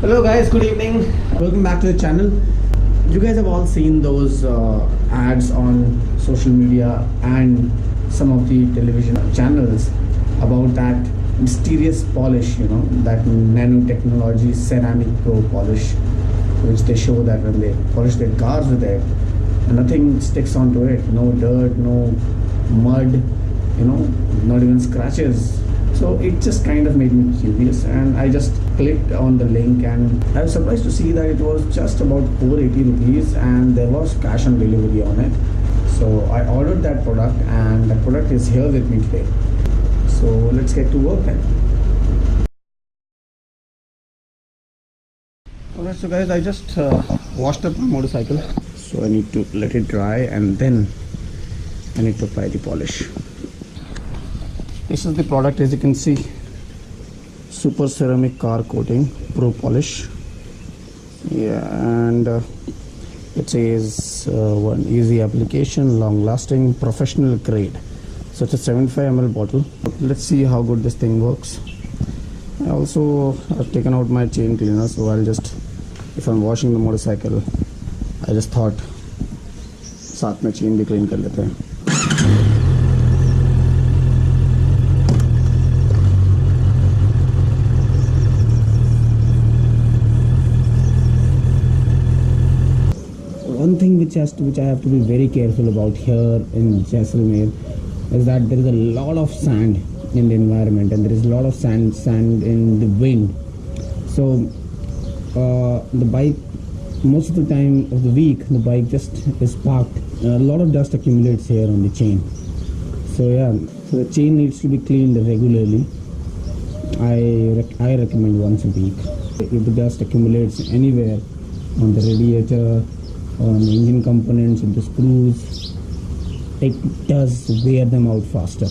Hello guys, good evening. Welcome back to the channel. You guys have all seen those ads on social media and some of the television channels about that mysterious polish, that nanotechnology ceramic pro polish, which they show that when they polish their cars with it, nothing sticks onto it. No dirt, no mud, not even scratches. So it just kind of made me curious, and I just clicked on the link, and I was surprised to see that it was just about 480 rupees and there was cash on delivery on it. So I ordered that product, and that product is here with me today. So let's get to work then. Alright, so guys, I just washed up my motorcycle, so I need to let it dry and then I need to apply the polish. This is the product, as you can see, super ceramic car coating pro polish. And it says one easy application, long lasting, professional grade. So it's a 75 ml bottle. Let's see how good this thing works. I also have taken out my chain cleaner, so I'll just, if I'm washing the motorcycle, I just thought साथ में chain भी clean कर लेते हैं. One thing which I have to be very careful about here in Jaisalmer is that there is a lot of sand in the environment, and there is a lot of sand in the wind. So the bike, most of the time of the week, the bike just is parked. A lot of dust accumulates here on the chain. So yeah, so the chain needs to be cleaned regularly. I recommend once a week. If the dust accumulates anywhere on the radiator, on the engine components, and the screws, it does wear them out faster.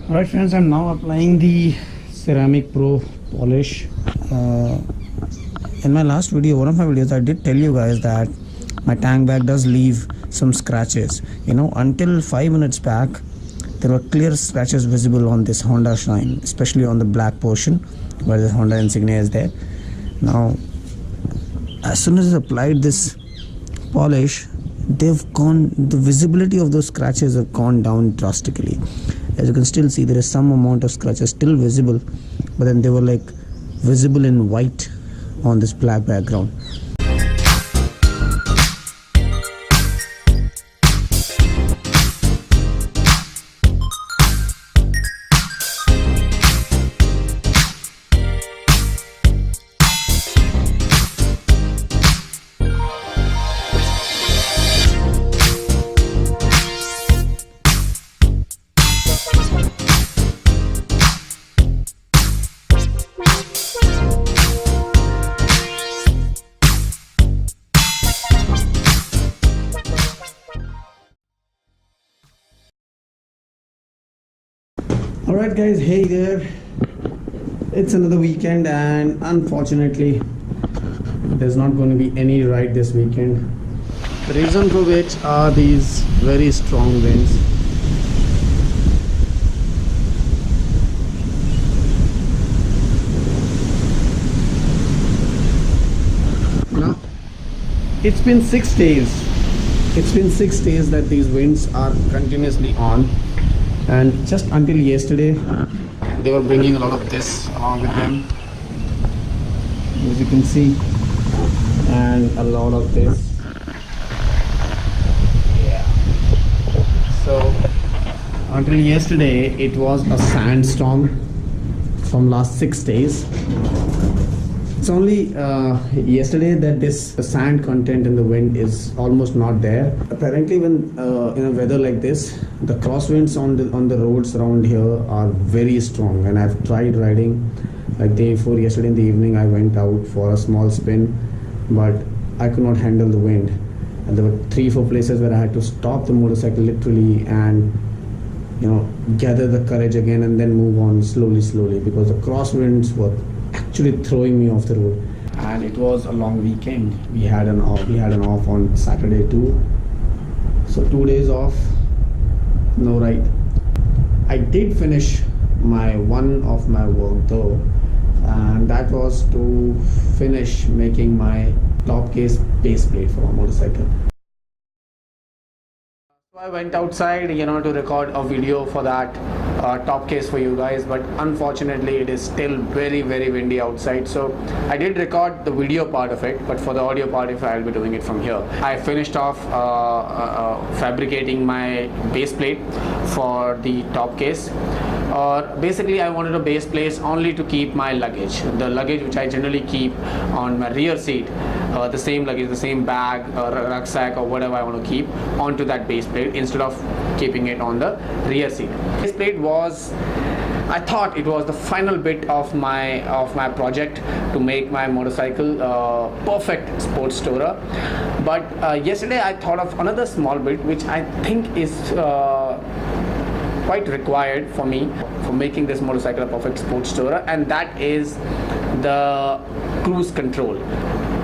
Alright friends, I'm now applying the ceramic pro polish. In my last video, one of my videos, I did tell you guys that my tank bag does leave some scratches. Until 5 minutes back, there were clear scratches visible on this Honda Shine, especially on the black portion where the Honda insignia is there. Now, as soon as I applied this polish, the visibility of those scratches have gone down drastically. As you can still see, there is some amount of scratches still visible, but then they were like visible in white on this black background. Alright guys, hey there. It's another weekend, and unfortunately there's not going to be any ride this weekend. The reason for which are these very strong winds. Now, it's been 6 days. It's been 6 days that these winds are continuously on. And just until yesterday, they were bringing a lot of this along with them, as you can see, and a lot of this. Yeah. So until yesterday, it was a sandstorm from last 6 days. It's only yesterday that this sand content in the wind is almost not there. Apparently, when in a weather like this, the crosswinds on the roads around here are very strong. And I've tried riding, like day before yesterday in the evening, I went out for a small spin, but I could not handle the wind. And there were 3-4 places where I had to stop the motorcycle literally and gather the courage again and then move on slowly, because the crosswinds were actually throwing me off the road. And it was a long weekend. We had an off on Saturday too, so 2 days off, no ride. I did finish one of my work though. and that was to finish making my top case base plate for my motorcycle. So I went outside, to record a video for that top case for you guys, but unfortunately it is still very very windy outside. So I did record the video part of it, but for the audio part, if I'll be doing it from here. I finished off fabricating my base plate for the top case. Basically I wanted a base plate only to keep my luggage, the luggage which I generally keep on my rear seat, the same luggage, the same bag or rucksack or whatever I want to keep onto that base plate instead of keeping it on the rear seat. Base plate was, I thought it was the final bit of my project to make my motorcycle perfect sports tourer. But yesterday I thought of another small bit which I think is quite required for me for making this motorcycle a perfect sports tourer, and that is the cruise control.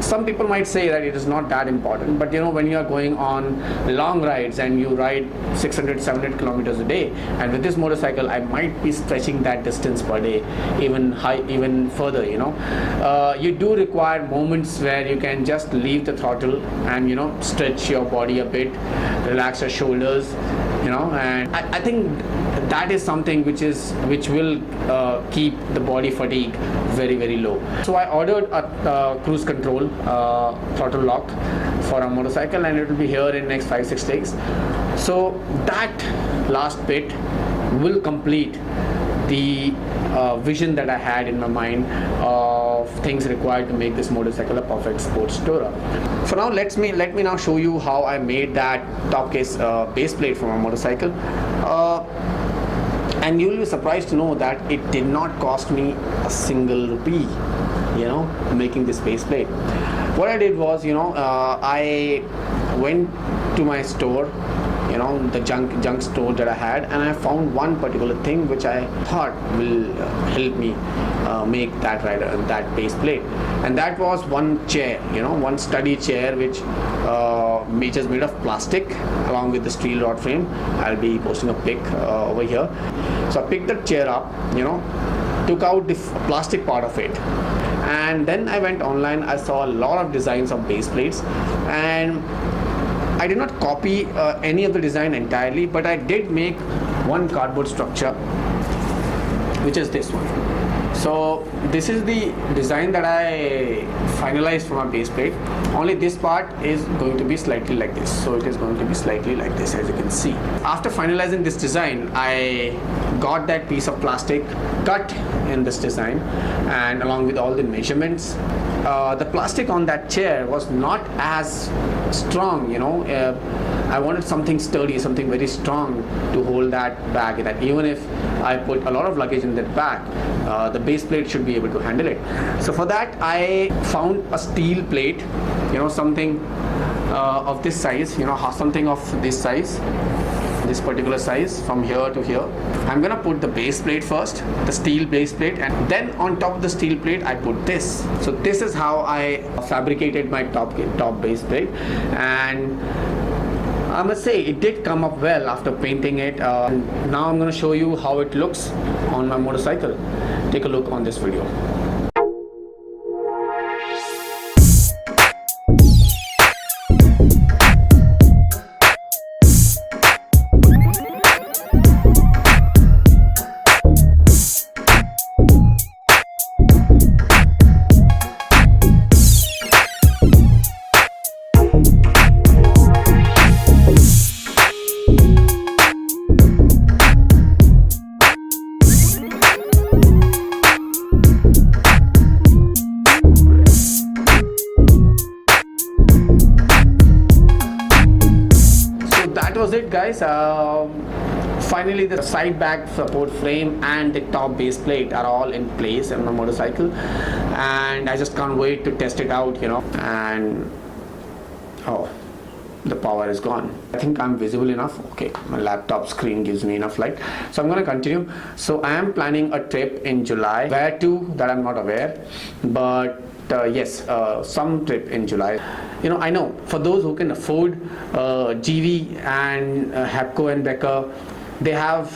Some people might say that it is not that important, but when you are going on long rides and you ride 600-700 kilometers a day, and with this motorcycle I might be stretching that distance per day even further. You do require moments where you can just leave the throttle and stretch your body a bit, relax your shoulders, and I think that is something which will keep the body fatigue very very low. So I ordered a cruise control throttle lock for a motorcycle, and it will be here in next 5-6 days. So that last bit will complete the vision that I had in my mind of things required to make this motorcycle a perfect sports tourer. For now, let me now show you how I made that top case base plate for my motorcycle. And you will be surprised to know that it did not cost me a single rupee, making this base plate. What I did was, I went to my store, the junk store that I had, and I found one particular thing which I thought will help me make that base plate, and that was one chair, one study chair which is made of plastic along with the steel rod frame. I'll be posting a pic over here. So I picked the chair up, took out the plastic part of it, and then I went online. I saw a lot of designs of base plates, and I did not copy any of the design entirely, but I did make one cardboard structure, which is this one. So this is the design that I finalized for my base plate. Only this part is going to be slightly like this. So it is going to be slightly like this, as you can see. After finalizing this design, I got that piece of plastic cut in this design, and along with all the measurements. The plastic on that chair was not as strong, I wanted something sturdy, something very strong to hold that bag, that even if I put a lot of luggage in that bag, the base plate should be able to handle it. So for that I found a steel plate, something of this size, something of this size, this particular size from here to here. I'm gonna put the base plate first, the steel base plate, and then on top of the steel plate I put this. So this is how I fabricated my top base plate, and I must say it did come up well after painting it. Now I'm gonna show you how it looks on my motorcycle. Take a look on this video. Was it, guys. Finally the side bag support frame and the top base plate are all in place on my motorcycle, and I just can't wait to test it out, and oh, the power is gone. I think I'm visible enough. Okay, my laptop screen gives me enough light, so I'm going to continue. So I am planning a trip in July. Where to, that I'm not aware, but yes, some trip in July. I know for those who can afford GV and Hapco and Becker, they have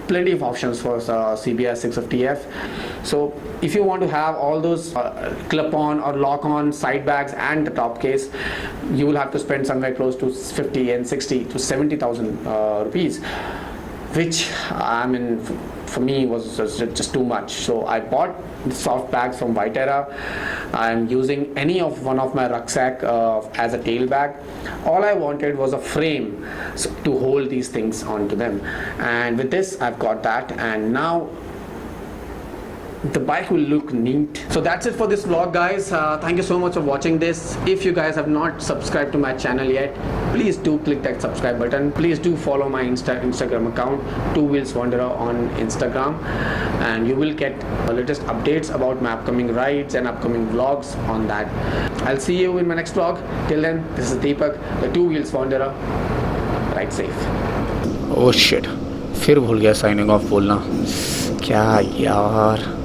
plenty of options for CBR 650f. So if you want to have all those clip-on or lock-on side bags and the top case, you will have to spend somewhere close to 50 and 60 to 70,000 rupees, which I mean for me was just too much. So I bought soft bags from Vitera. I'm using any of one of my rucksack as a tail bag. All I wanted was a frame to hold these things onto them, and with this I've got that, and now the bike will look neat. So that's it for this vlog, guys. Thank you so much for watching this. If you guys have not subscribed to my channel yet, please do click that subscribe button. Please do follow my Instagram account, TwoWheelsWanderer on Instagram, and you will get the latest updates about my upcoming rides and upcoming vlogs on that. I'll see you in my next vlog. Till then, this is Deepak, the TwoWheelsWanderer. Ride safe. Oh shit, फिर भूल गया signing off बोलना, क्या यार.